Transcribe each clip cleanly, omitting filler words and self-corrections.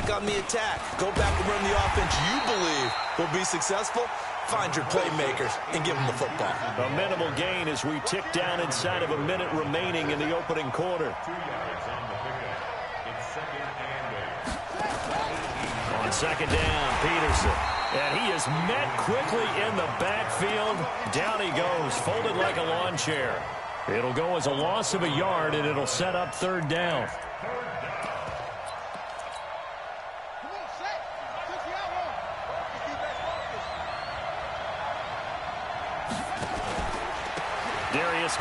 back on the attack. Go back and run the offense you believe will be successful. Find your playmakers and give them the football. A minimal gain as we tick down inside of a minute remaining in the opening quarter. On second down, Peterson. And he is met quickly in the backfield. Down he goes, folded like a lawn chair. It'll go as a loss of a yard, and it'll set up third down.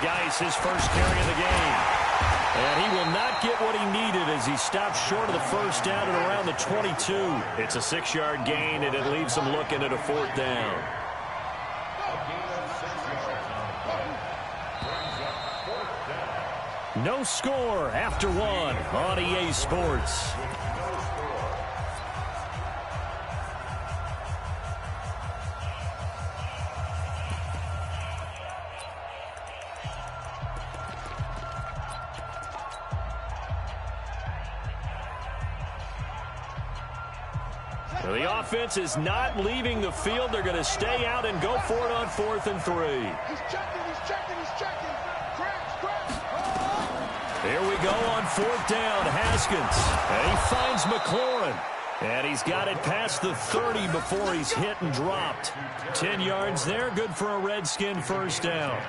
Geis, his first carry of the game. And he will not get what he needed as he stops short of the first down at around the 22. It's a 6-yard gain, and it leaves him looking at a fourth down. No score after one on EA Sports. The offense is not leaving the field. They're going to stay out and go for it on 4th and 3. He's checking. Here we go on 4th down. Haskins. And he finds McLaurin. And he's got it past the 30 before he's hit and dropped. 10 yards there. Good for a Redskin first down.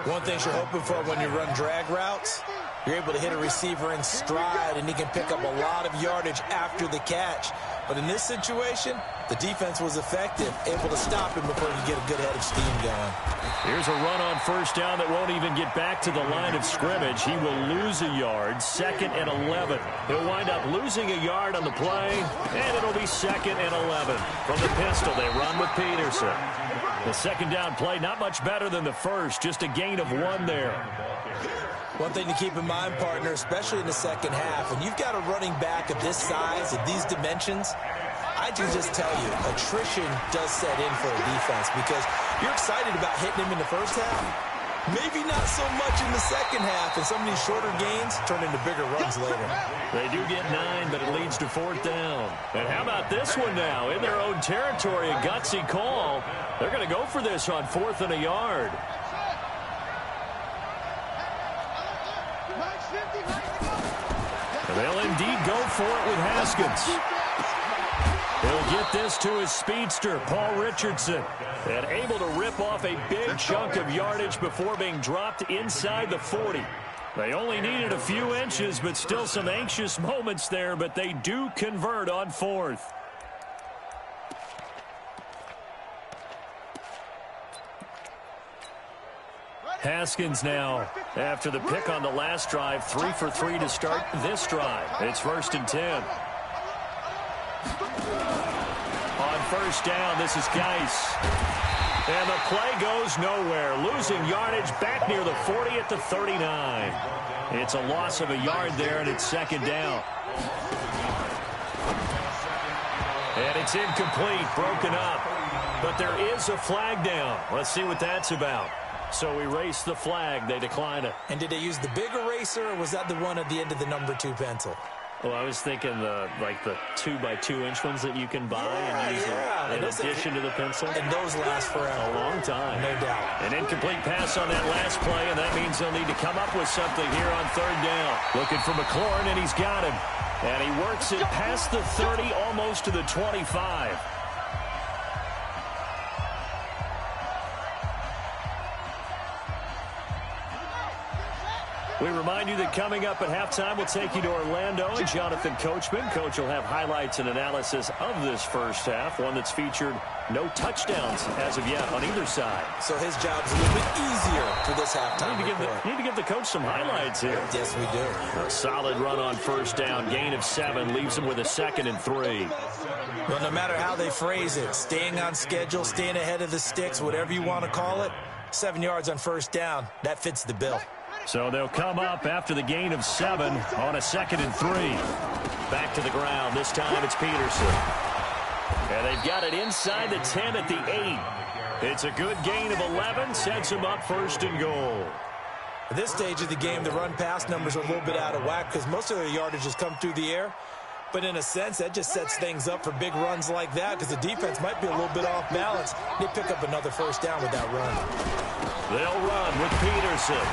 One thing you're hoping for when you run drag routes, you're able to hit a receiver in stride, and he can pick up a lot of yardage after the catch. But in this situation, the defense was effective, able to stop him before he could get a good head of steam going. Here's a run on first down that won't even get back to the line of scrimmage. He will lose a yard, 2nd and 11. He'll wind up losing a yard on the play, and it'll be 2nd and 11. From the pistol, they run with Peterson. The second down play, not much better than the first, just a gain of 1 there. One thing to keep in mind, partner, especially in the second half, when you've got a running back of this size, of these dimensions, I can just tell you, attrition does set in for a defense because you're excited about hitting him in the first half. Maybe not so much in the second half, and some of these shorter gains turn into bigger runs later. They do get 9, but it leads to 4th down. And how about this one now? In their own territory, a gutsy call. They're going to go for this on 4th and a yard. They'll indeed go for it with Haskins. He'll get this to his speedster, Paul Richardson, and able to rip off a big chunk of yardage before being dropped inside the 40. They only needed a few inches, but still some anxious moments there, but they do convert on 4th. Haskins now, after the pick on the last drive, 3 for 3 to start this drive. It's 1st and 10. On first down, this is Geis. And the play goes nowhere. Losing yardage back near the 40 at the 39. It's a loss of a yard there, and it's 2nd down. And it's incomplete, broken up. But there is a flag down. Let's see what that's about. So erase the flag. They decline it. And did they use the big eraser, or was that the one at the end of the number 2 pencil? Well, I was thinking the 2x2-inch ones that you can buy and use in addition to the pencil. And those last forever. A long time. No doubt. An incomplete pass on that last play, and that means they'll need to come up with something here on 3rd down. Looking for McLaurin, and he's got him. And he works it past the 30, almost to the 25. We remind you that coming up at halftime, we'll take you to Orlando and Jonathan Coachman. Coach will have highlights and analysis of this first half, one that's featured no touchdowns as of yet on either side. So his job's a little bit easier for this halftime. Need to give the coach some highlights here. Yes, we do. A solid run on first down, gain of 7, leaves him with a 2nd and 3. Well, no matter how they phrase it, staying on schedule, staying ahead of the sticks, whatever you want to call it, 7 yards on first down, that fits the bill. So they'll come up after the gain of 7 on a 2nd and 3. Back to the ground. This time it's Peterson. And they've got it inside the 10 at the 8. It's a good gain of 11. Sets them up 1st and goal. At this stage of the game, the run-pass numbers are a little bit out of whack because most of their yardage has come through the air. But in a sense, that just sets things up for big runs like that because the defense might be a little bit off balance. They pick up another first down with that run. They'll run with Peterson.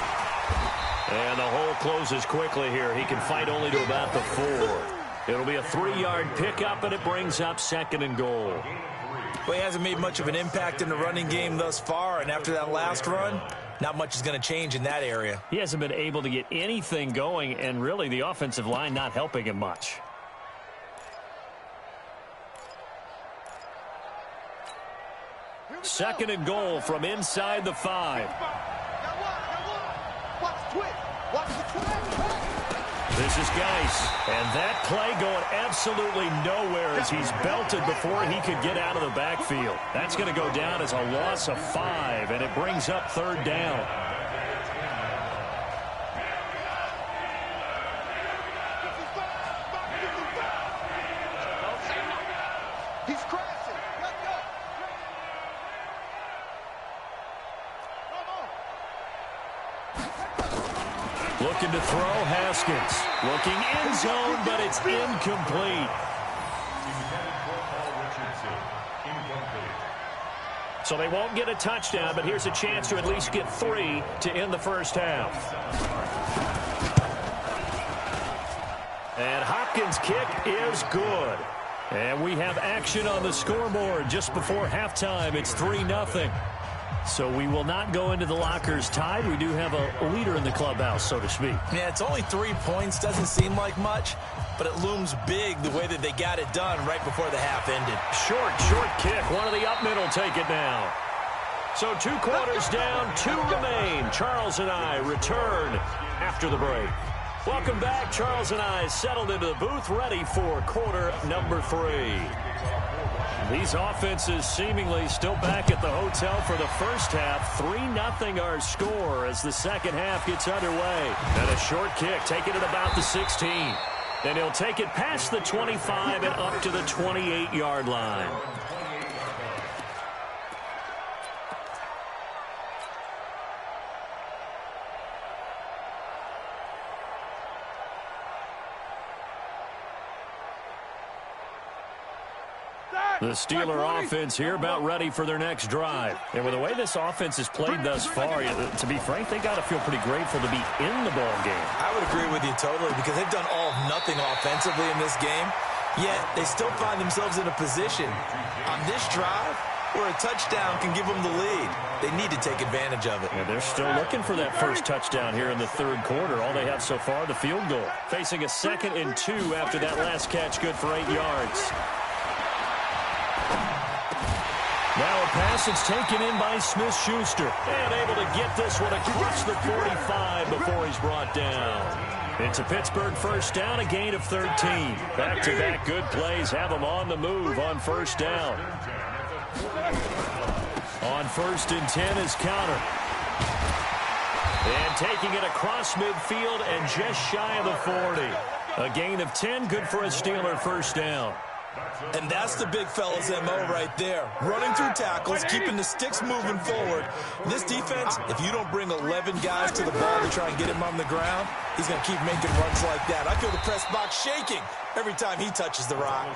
And the hole closes quickly here. He can fight only to about the 4. It'll be a 3-yard pickup, and it brings up 2nd and goal. Well, he hasn't made much of an impact in the running game thus far, and after that last run, not much is going to change in that area. He hasn't been able to get anything going, and really the offensive line not helping him much. Second and goal from inside the 5. This is Geis, and that play going absolutely nowhere as he's belted before he could get out of the backfield. That's going to go down as a loss of 5, and it brings up 3rd down. He's crashing. Let's go. Looking to throw, Haskins. Looking end zone, but it's incomplete. So they won't get a touchdown, but here's a chance to at least get 3 to end the first half. And Hopkins' kick is good. And we have action on the scoreboard just before halftime. It's 3-0. So we will not go into the lockers tied. We do have a leader in the clubhouse, so to speak. Yeah, it's only 3 points. Doesn't seem like much, but it looms big the way that they got it done right before the half ended. Short kick. One of the up middle take it down. So 2 quarters down, 2 remain. Charles and I return after the break. Welcome back. Charles and I settled into the booth, ready for quarter number 3. These offenses seemingly still back at the hotel for the first half. 3-0 our score as the second half gets underway. And a short kick, taking it about the 16. Then he'll take it past the 25 and up to the 28-yard line. The Steeler offense here about ready for their next drive. And with the way this offense has played thus far, to be frank, they got to feel pretty grateful to be in the ball game. I would agree with you totally because they've done all of nothing offensively in this game, yet they still find themselves in a position on this drive where a touchdown can give them the lead. They need to take advantage of it. Yeah, they're still looking for that first touchdown here in the third quarter. All they have so far, the field goal. Facing a 2nd and 2 after that last catch, good for 8 yards. Now a pass that's taken in by Smith-Schuster. And able to get this one across the 45 before he's brought down. It's a Pittsburgh first down, a gain of 13. Back-to-back good plays have them on the move on first down. On 1st and 10 is Counter. And taking it across midfield and just shy of the 40. A gain of 10, good for a Steeler first down. And that's the big fella's MO right there. Running through tackles, keeping the sticks moving forward. This defense, if you don't bring 11 guys to the ball to try and get him on the ground, he's going to keep making runs like that. I feel the press box shaking every time he touches the rock.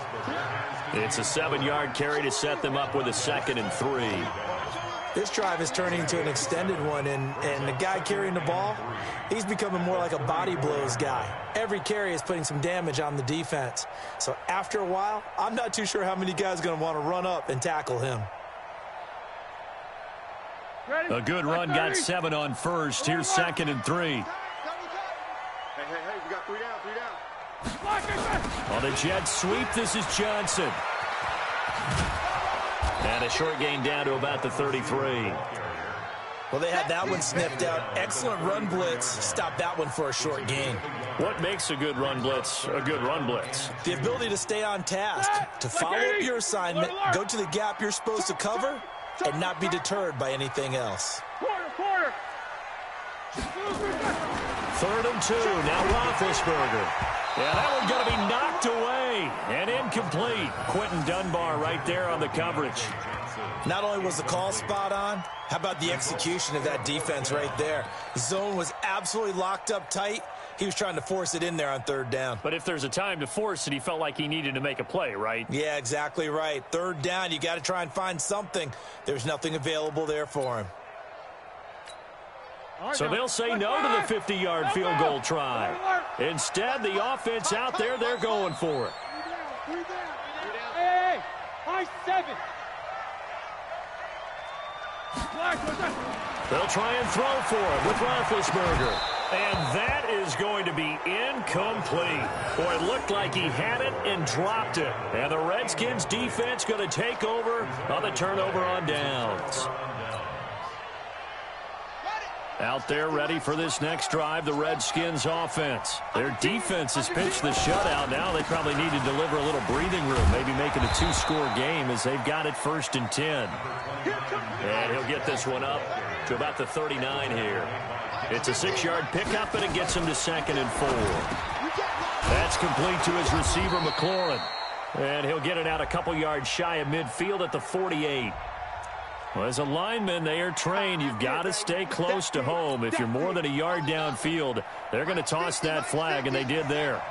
It's a 7-yard carry to set them up with a 2nd and 3. This drive is turning into an extended one, and the guy carrying the ball, he's becoming more like a body blows guy. Every carry is putting some damage on the defense. So after a while, I'm not too sure how many guys are going to want to run up and tackle him. A good run, got 7 on first. Here's 2nd and 3. Hey, we got 3 down. On a jet sweep, this is Johnson. And a short gain down to about the 33. Well, they had that one sniffed out. Excellent run blitz. Stop that one for a short gain. What makes a good run blitz a good run blitz? The ability to stay on task, to follow up your assignment, go to the gap you're supposed to cover, and not be deterred by anything else. Quarter. 3rd and 2. Now Roethlisberger. Yeah, that one's going to be knocked away and incomplete. Quentin Dunbar right there on the coverage. Not only was the call spot on, how about the execution of that defense right there? The zone was absolutely locked up tight, He was trying to force it in there on third down. But if there's a time to force it, he felt like he needed to make a play, right? Yeah, exactly right. Third down, you got to try and find something. There's nothing available there for him. So they'll say no to the 50-yard field goal try. Instead, the offense out there, they're going for it. Hey, 7. They'll try and throw for him with Roethlisberger. And that is going to be incomplete. Boy, it looked like he had it and dropped it. And the Redskins defense going to take over on the turnover on downs. Out there ready for this next drive, the Redskins offense. Their defense has pitched the shutout. Now they probably need to deliver a little breathing room, maybe make it a 2-score game as they've got it 1st and 10. And he'll get this one up to about the 39 here. It's a 6-yard pickup, and it gets him to 2nd and 4. That's complete to his receiver, McLaurin. And he'll get it out a couple yards shy of midfield at the 48. Well, as a lineman, they are trained. You've got to stay close to home. If you're more than a yard downfield, they're going to toss that flag, and they did there.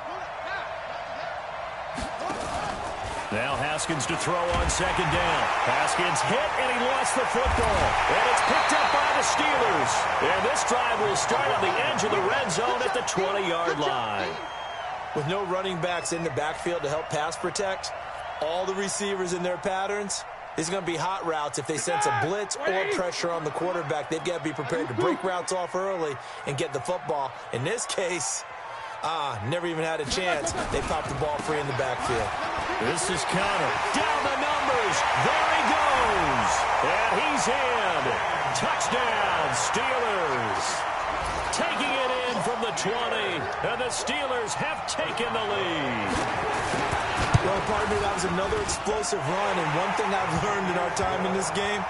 Now Haskins to throw on 2nd down. Haskins hit, and he lost the football. And it's picked up by the Steelers. And this drive will start on the edge of the red zone at the 20-yard line. With no running backs in the backfield to help pass protect, all the receivers in their patterns, these are going to be hot routes. If they sense a blitz or pressure on the quarterback, they've got to be prepared to break routes off early and get the football. In this case, never even had a chance. They popped the ball free in the backfield. This is Connor. Down the numbers. There he goes. And he's in. Touchdown, Steelers. Taking it in from the 20. And the Steelers have taken the lead. Well, partner, that was another explosive run. And one thing I've learned in our time in this game,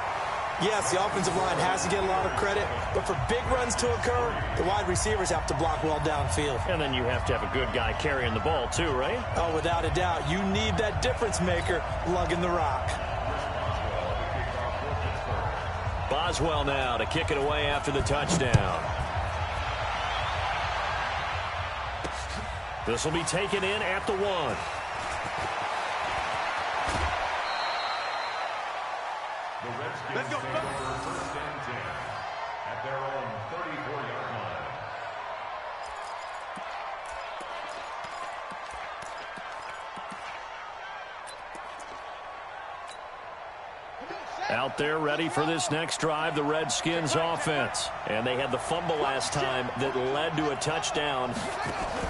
yes, the offensive line has to get a lot of credit, but for big runs to occur, the wide receivers have to block well downfield. And then you have to have a good guy carrying the ball too, right? Oh, without a doubt. You need that difference maker lugging the rock. Boswell now to kick it away after the touchdown. This will be taken in at the 1. Let's go. At their own 34-yard line. Out there ready for this next drive, the Redskins offense. And they had the fumble last time that led to a touchdown.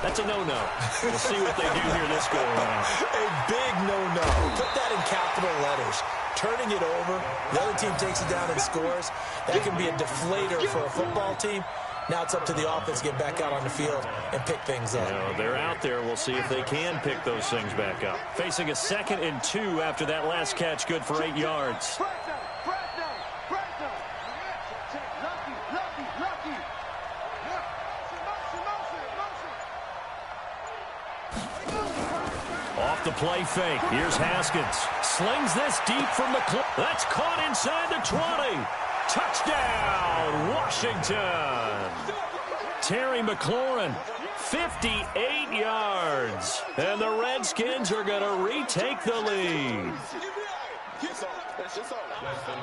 That's a no-no. We'll see what they do here this go-around. A big no-no. Put that in capital letters. Turning it over, the other team takes it down and scores. That can be a deflator for a football team. Now it's up to the offense to get back out on the field and pick things up. They're out there. We'll see if they can pick those things back up. Facing a 2nd and 2 after that last catch, good for 8 yards. Off the play fake. Here's Haskins. Slings this deep from the clip. That's caught inside the 20. Touchdown, Washington. Terry McLaurin, 58 yards. And the Redskins are going to retake the lead.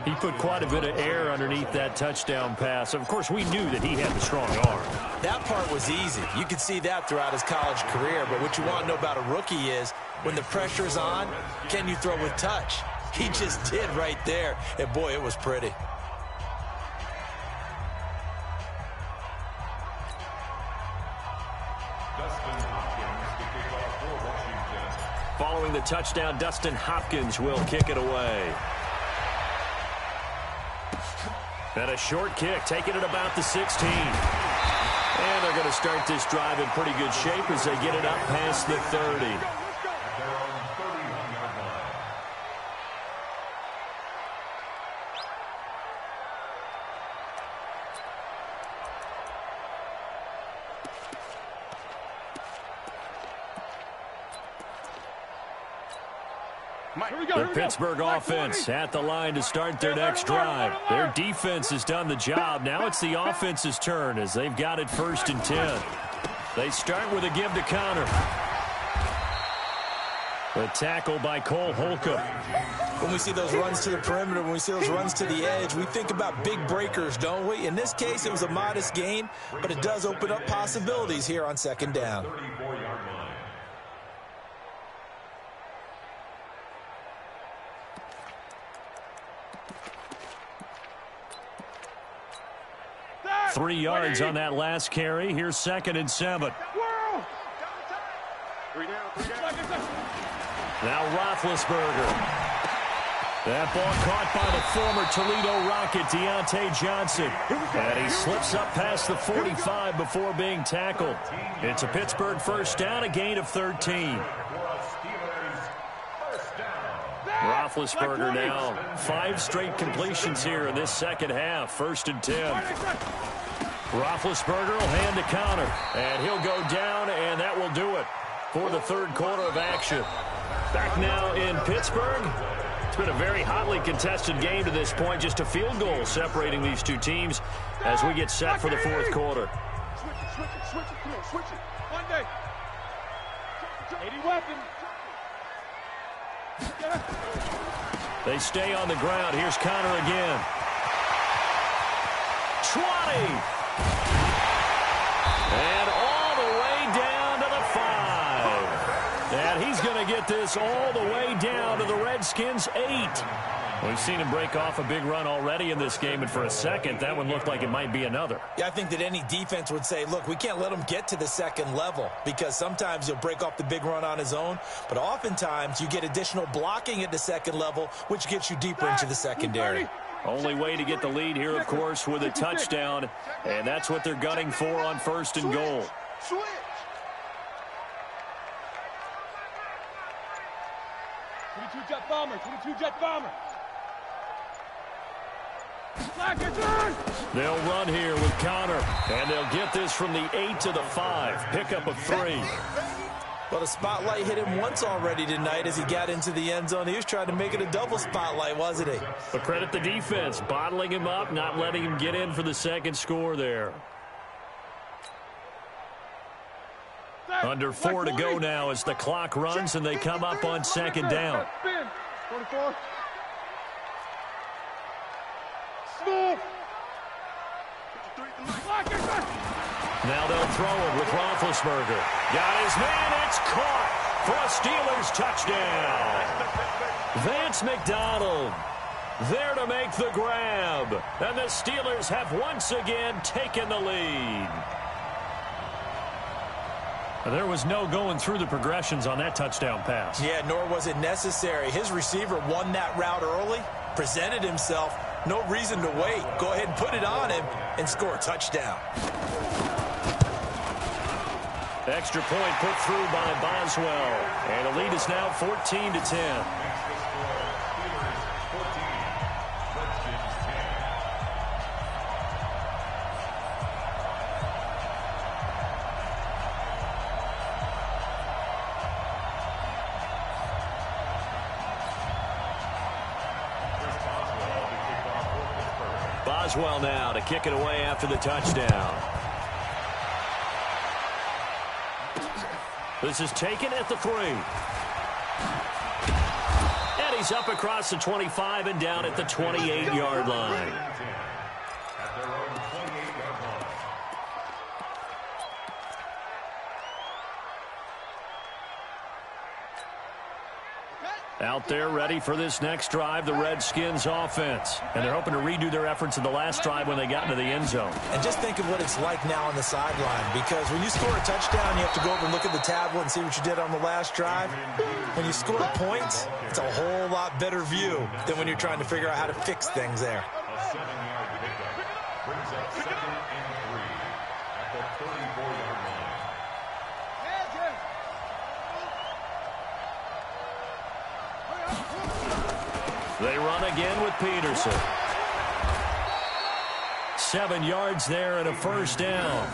He put quite a bit of air underneath that touchdown pass. Of course, we knew that he had the strong arm. That part was easy. You could see that throughout his college career. But what you want to know about a rookie is when the pressure's on, can you throw with touch? He just did right there. And, boy, it was pretty. Following the touchdown, Dustin Hopkins will kick it away. And a short kick, taking it about the 16. And they're going to start this drive in pretty good shape as they get it up past the 30. The Pittsburgh offense at the line to start their next drive. Their defense has done the job. Now it's the offense's turn as they've got it 1st and 10. They start with a give to Connor. The tackle by Cole Holcomb. When we see those runs to the perimeter, when we see those runs to the edge, we think about big breakers, don't we? In this case, it was a modest gain, but it does open up possibilities here on second down. 34-yard line. 3 yards on that last carry. Here's 2nd and 7. Now Roethlisberger. That ball caught by the former Toledo Rocket, Deontay Johnson. And he slips up past the 45 before being tackled. It's a Pittsburgh first down, a gain of 13. Roethlisberger now 5 straight completions here in this second half. 1st and 10. Roethlisberger will hand to Connor. And he'll go down, and that will do it for the third quarter of action. Back now in Pittsburgh. It's been a very hotly contested game to this point. Just a field goal separating these two teams as we get set for the fourth quarter. Switch it. Come on, switch it. One day. 80 weapons. They stay on the ground. Here's Connor again. 20. And all the way down to the 5. And he's going to get this all the way down to the Redskins' 8. We've seen him break off a big run already in this game, and for a second, that one looked like it might be another. Yeah, I think that any defense would say, look, we can't let him get to the second level, because sometimes he'll break off the big run on his own, but oftentimes you get additional blocking at the second level, which gets you deeper into the secondary. Only way to get the lead here, of course, with a touchdown, and that's what they're gunning for on 1st and goal. Switch. 22-jet bomber, 22-jet bomber. They'll run here with Connor, and they'll get this from the 8 to the 5. Pickup of 3. Well, the spotlight hit him once already tonight as he got into the end zone. He was trying to make it a double spotlight, wasn't he? But credit the defense, bottling him up, not letting him get in for the second score there. Under 4 to go now as the clock runs and they come up on 2nd down. 24. Now they'll throw it with Roethlisberger. Got his man, it's caught for a Steelers touchdown. Vance McDonald there to make the grab. And the Steelers have once again taken the lead. There was no going through the progressions on that touchdown pass. Yeah, nor was it necessary. His receiver won that route early, presented himself. No reason to wait. Go ahead and put it on him and score a touchdown. Extra point put through by Boswell. And the lead is now 14 to 10. Boswell now to kick it away after the touchdown. This is taken at the 3. And he's up across the 25 and down at the 28-yard line. Out there ready for this next drive, the Redskins offense. And they're hoping to redo their efforts in the last drive when they got into the end zone. And just think of what it's like now on the sideline, because when you score a touchdown, you have to go over and look at the tablet and see what you did on the last drive. When you score points, it's a whole lot better view than when you're trying to figure out how to fix things there. A 7-yard pickup brings up 2nd and 3 at the 34-yard line. They run again with Peterson. 7 yards there and a first down.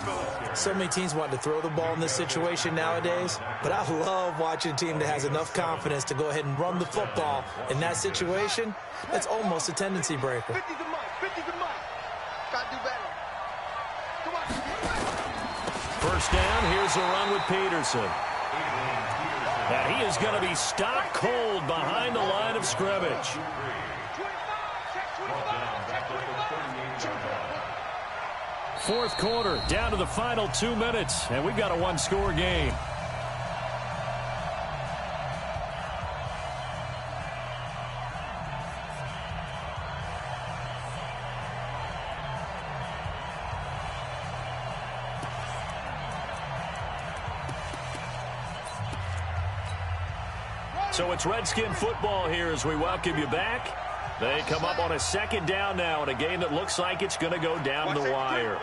So many teams want to throw the ball in this situation nowadays, but I love watching a team that has enough confidence to go ahead and run the football in that situation. That's almost a tendency breaker. 50's a mile. 50's a mile. Got to do better. Come on. first down. Here's a run with Peterson. And he is going to be stopped cold behind the line of scrimmage. Fourth quarter, down to the final 2 minutes, and we've got a one-score game. So it's Redskin football here as we welcome you back. They come up on a second down now in a game that looks like it's going to go down the wire.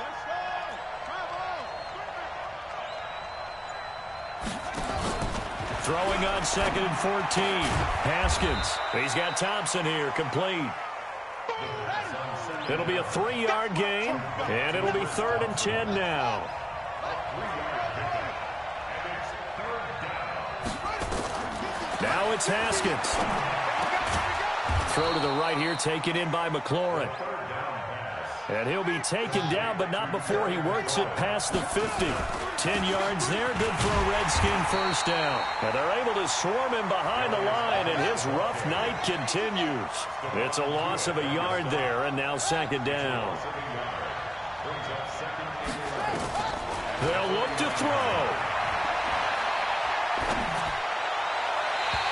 Throwing on 2nd and 14. Haskins. He's got Thompson here, complete. It'll be a 3-yard gain, and it'll be 3rd and 10 now. Now it's Haskins. Throw to the right here, taken in by McLaurin. And he'll be taken down, but not before he works it past the 50. 10 yards there, good for a Redskin first down. And they're able to swarm him behind the line, and his rough night continues. It's a loss of a yard there, and now 2nd down. They'll look to throw.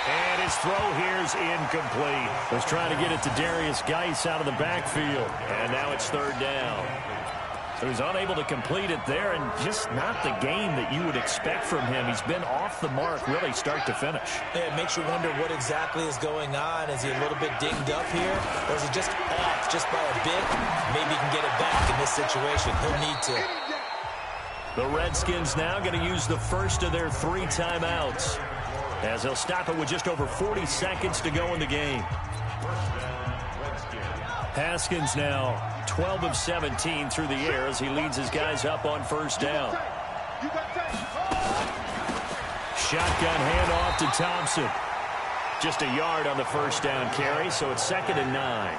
And his throw here's incomplete. Was trying to get it to Darius Geis out of the backfield. And now it's 3rd down. So he's unable to complete it there, and just not the game that you would expect from him. He's been off the mark really start to finish. Yeah, it makes you wonder what exactly is going on. Is he a little bit dinged up here? Or is he just off just by a bit? Maybe he can get it back in this situation. He'll need to. The Redskins now going to use the first of their 3 timeouts, as they'll stop it with just over 40 seconds to go in the game. Haskins now 12 of 17 through the air as he leads his guys up on first down. Shotgun handoff to Thompson. Just a yard on the first down carry, so it's 2nd and 9.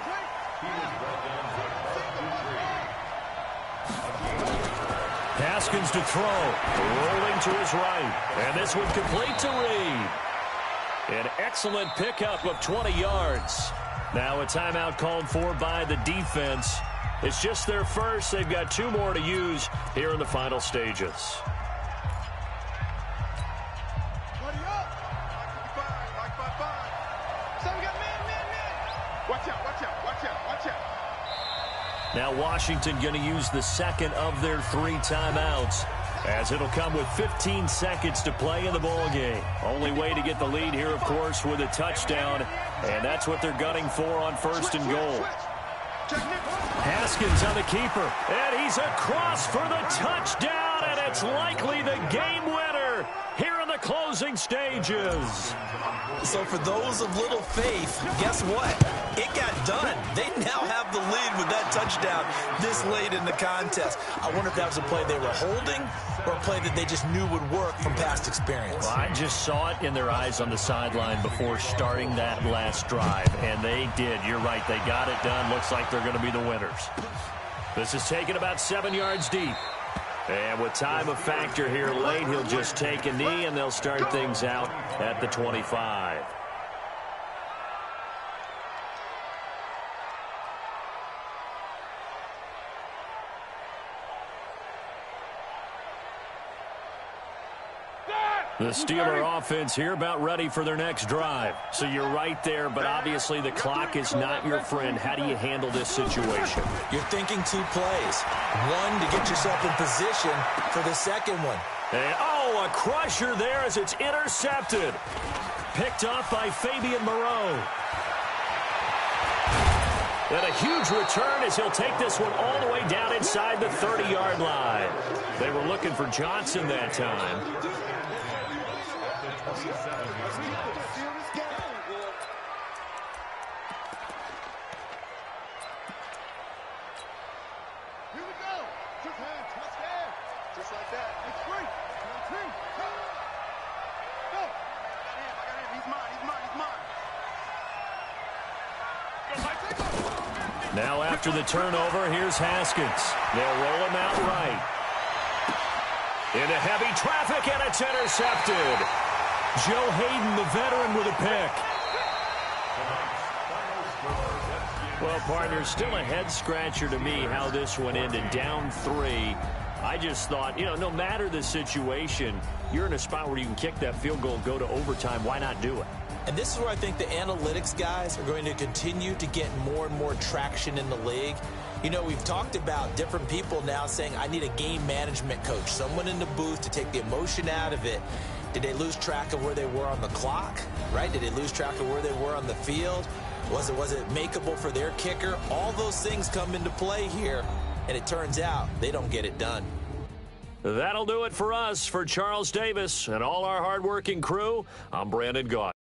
Haskins to throw, rolling to his right, and this one complete to Reed. An excellent pickup of 20 yards. Now a timeout called for by the defense. It's just their first. They've got 2 more to use here in the final stages. Now Washington going to use the second of their 3 timeouts, as it'll come with 15 seconds to play in the ball game. Only way to get the lead here, of course, with a touchdown, and that's what they're gunning for on 1st and goal. Haskins on the keeper, and he's across for the touchdown, and it's likely the game winner here in the closing stages. So for those of little faith, guess what? It got done. They now have the lead with that touchdown this late in the contest. I wonder if that was a play they were holding or a play that they just knew would work from past experience. Well, I just saw it in their eyes on the sideline before starting that last drive, and they did. You're right. They got it done. Looks like they're going to be the winners. This is taken about 7 yards deep. And with time a factor here late, he'll just take a knee, and they'll start things out at the 25. The Steeler offense here about ready for their next drive. So you're right there, but obviously the clock is not your friend. How do you handle this situation? You're thinking 2 plays. One to get yourself in position for the second one. And, a crusher there as it's intercepted. Picked off by Fabian Moreau. And a huge return as he'll take this one all the way down inside the 30-yard line. They were looking for Johnson that time. Now after the turnover, here's Haskins. They'll roll him out right. Into heavy traffic, and it's intercepted. Joe Hayden, the veteran, with a pick. Well, partner, still a head-scratcher to me how this one ended, down 3. I just thought, no matter the situation, you're in a spot where you can kick that field goal, go to overtime. Why not do it? And this is where I think the analytics guys are going to continue to get more and more traction in the league. We've talked about different people now saying, I need a game management coach, someone in the booth to take the emotion out of it. Did they lose track of where they were on the clock, right? Did they lose track of where they were on the field? Was it makeable for their kicker? All those things come into play here, and it turns out they don't get it done. That'll do it for us. For Charles Davis and all our hardworking crew, I'm Brandon Gaudin.